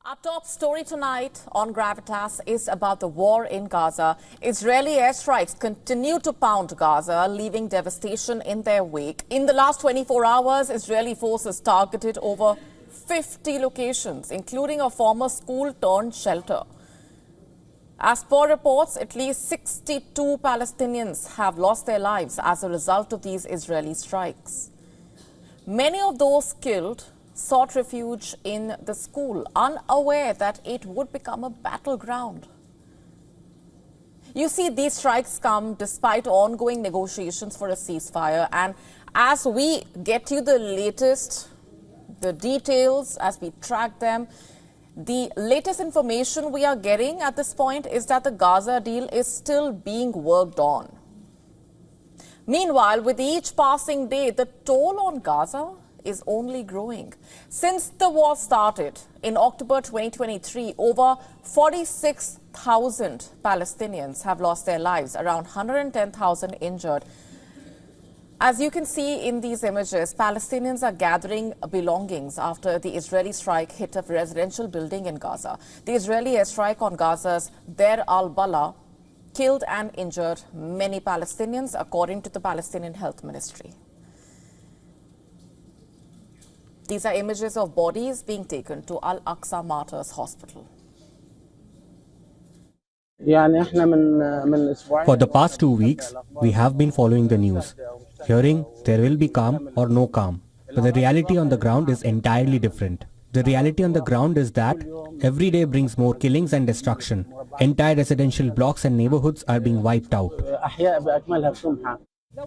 Our top story tonight on Gravitas is about the war in Gaza. Israeli airstrikes continue to pound Gaza, leaving devastation in their wake. In the last 24 hours, Israeli forces targeted over 50 locations, including a former school-turned-shelter. As per reports, at least 62 Palestinians have lost their lives as a result of these Israeli strikes. Many of those killed sought refuge in the school, unaware that it would become a battleground. You see, these strikes come despite ongoing negotiations for a ceasefire. And as we get you the latest, the details, as we track them, the latest information we are getting at this point is that the Gaza deal is still being worked on. Meanwhile, with each passing day, the toll on Gaza is only growing. Since the war started in October 2023, over 46,000 Palestinians have lost their lives, around 110,000 injured. As you can see in these images, Palestinians are gathering belongings after the Israeli strike hit a residential building in Gaza. The Israeli airstrike on Gaza's Deir al-Balah killed and injured many Palestinians, according to the Palestinian Health Ministry. These are images of bodies being taken to Al-Aqsa Martyrs Hospital. For the past 2 weeks, we have been following the news, hearing there will be calm or no calm. But the reality on the ground is entirely different. The reality on the ground is that every day brings more killings and destruction. Entire residential blocks and neighborhoods are being wiped out.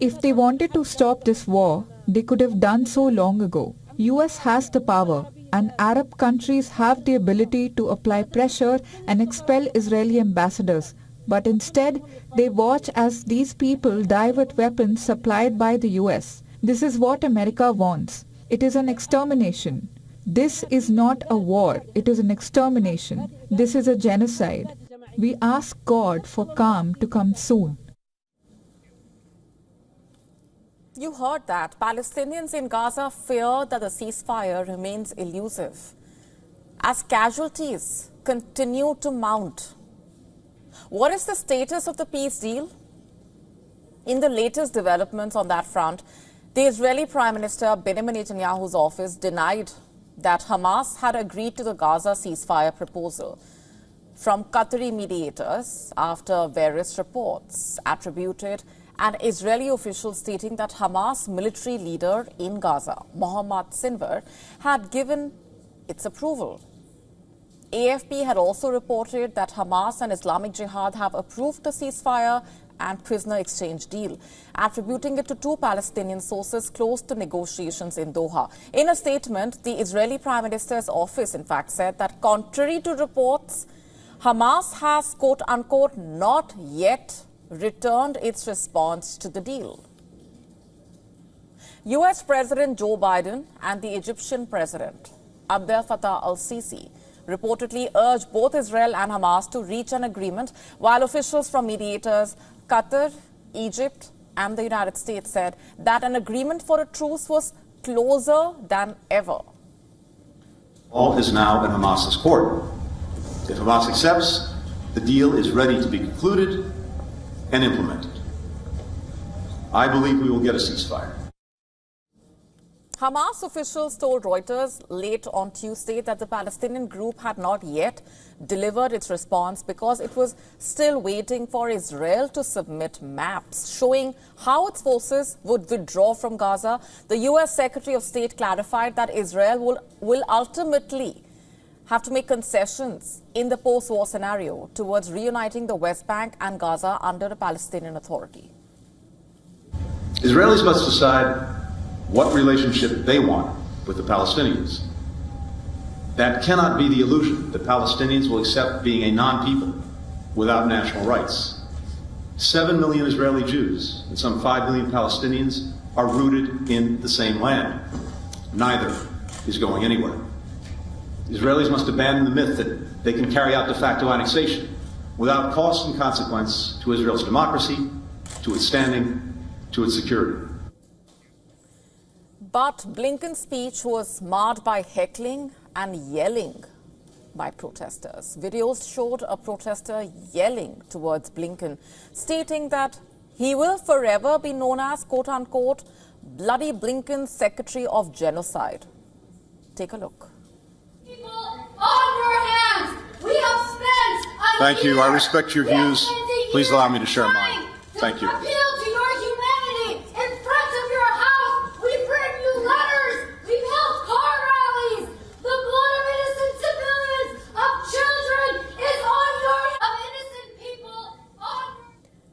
If they wanted to stop this war, they could have done so long ago. US has the power, and Arab countries have the ability to apply pressure and expel Israeli ambassadors. But instead, they watch as these people die with weapons supplied by the US. This is what America wants. It is an extermination. This is not a war. It is an extermination. This is a genocide. We ask God for calm to come soon. You heard that. Palestinians in Gaza fear that the ceasefire remains elusive as casualties continue to mount. What is the status of the peace deal? In the latest developments on that front, the Israeli Prime Minister Benjamin Netanyahu's office denied that Hamas had agreed to the Gaza ceasefire proposal from Qatari mediators after various reports attributed an Israeli official stating that Hamas military leader in Gaza, Mohammad Sinwar, had given its approval. AFP had also reported that Hamas and Islamic Jihad have approved the ceasefire and prisoner exchange deal, attributing it to two Palestinian sources close to negotiations in Doha. In a statement, the Israeli Prime Minister's office, in fact, said that contrary to reports, Hamas has, quote-unquote, not yet returned its response to the deal. US President Joe Biden and the Egyptian President Abdel Fattah al-Sisi reportedly urged both Israel and Hamas to reach an agreement, while officials from mediators Qatar, Egypt and the United States said that an agreement for a truce was closer than ever. All is now in Hamas's court. If Hamas accepts, the deal is ready to be concluded and implemented. I believe we will get a ceasefire. Hamas officials told Reuters late on Tuesday that the Palestinian group had not yet delivered its response because it was still waiting for Israel to submit maps showing how its forces would withdraw from Gaza. The US Secretary of State clarified that Israel will ultimately have to make concessions in the post-war scenario towards reuniting the West Bank and Gaza under a Palestinian Authority. Israelis must decide what relationship they want with the Palestinians. That cannot be the illusion that Palestinians will accept being a non-people without national rights. 7 million Israeli Jews and some 5 million Palestinians are rooted in the same land. Neither is going anywhere. Israelis must abandon the myth that they can carry out de facto annexation without cost and consequence to Israel's democracy, to its standing, to its security. But Blinken's speech was marred by heckling and yelling by protesters. Videos showed a protester yelling towards Blinken, stating that he will forever be known as, quote-unquote, bloody Blinken Secretary of Genocide. Take a look. People on your hands, we have spent. Thank you. I respect your views. Please allow me to share mine. Thank you. Appeal to your humanity in front of your house. We've written you letters. We've held car rallies. The blood of innocent civilians, of children, is on your of innocent people.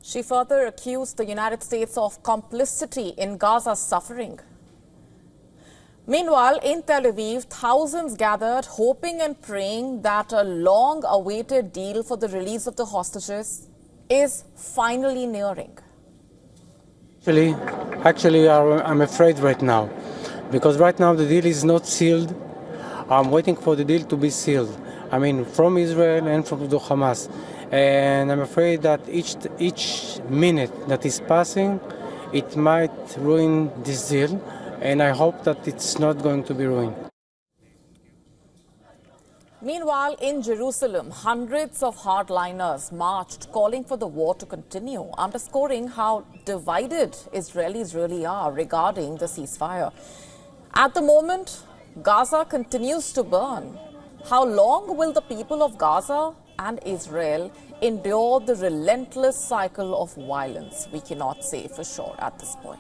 She further accused the United States of complicity in Gaza's suffering. Meanwhile, in Tel Aviv, thousands gathered, hoping and praying that a long-awaited deal for the release of the hostages is finally nearing. Actually, I'm afraid right now, because right now the deal is not sealed. I'm waiting for the deal to be sealed. I mean, from Israel and from the Hamas. And I'm afraid that each minute that is passing, it might ruin this deal. And I hope that it's not going to be ruined. Meanwhile, in Jerusalem, hundreds of hardliners marched calling for the war to continue, underscoring how divided Israelis really are regarding the ceasefire. At the moment, Gaza continues to burn. How long will the people of Gaza and Israel endure the relentless cycle of violence? We cannot say for sure at this point.